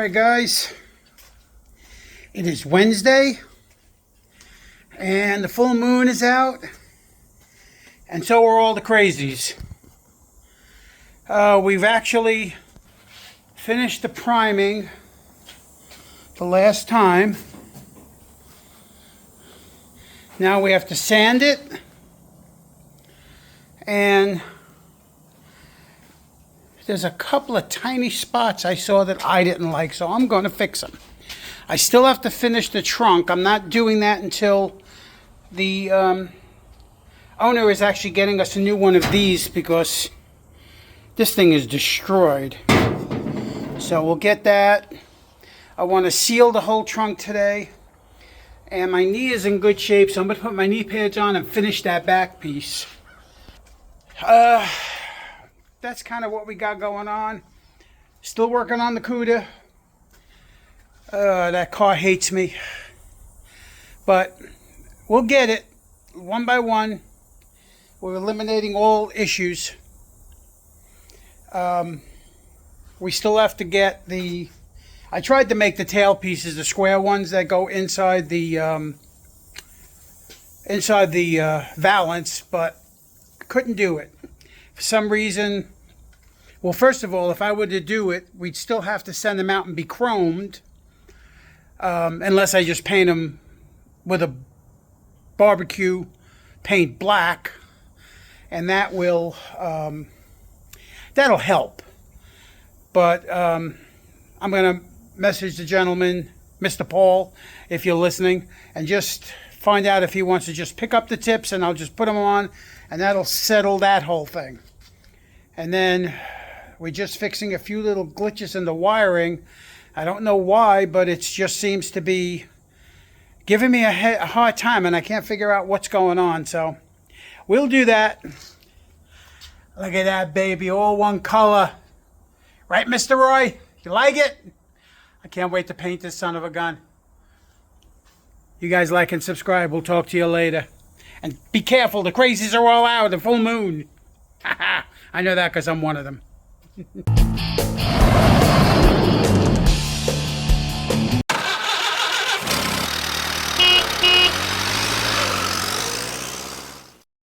Alright guys, it is Wednesday and the full moon is out and so are all the crazies. We've actually finished the priming the last time. Now we have to sand it, and there's a couple of tiny spots I saw that I didn't like, so I'm going to fix them. I still have to finish the trunk. I'm not doing that until the owner is actually getting us a new one of these, because this thing is destroyed. So we'll get that. I want to seal the whole trunk today. And my knee is in good shape, so I'm going to put my knee pads on and finish that back piece. That's kind of what we got going on. Still working on the Cuda. That car hates me. But we'll get it one by one. We're eliminating all issues. We still have to get the... I tried to make the tail pieces, the square ones that go inside the valance, but couldn't do it. For some reason, well, first of all, if I were to do it, we'd still have to send them out and be chromed, unless I just paint them with a barbecue paint black, and that will that'll help. But I'm going to message the gentleman, Mr. Paul, if you're listening, and just find out if he wants to just pick up the tips, and I'll just put them on, and that'll settle that whole thing. And then we're just fixing a few little glitches in the wiring. I don't know why, but it just seems to be giving me a hard time, and I can't figure out what's going on. So we'll do that. Look at that baby, all one color. Right, Mr. Roy? You like it? I can't wait to paint this son of a gun. You guys like and subscribe. We'll talk to you later. And be careful, the crazies are all out, the full moon. I know that because I'm one of them.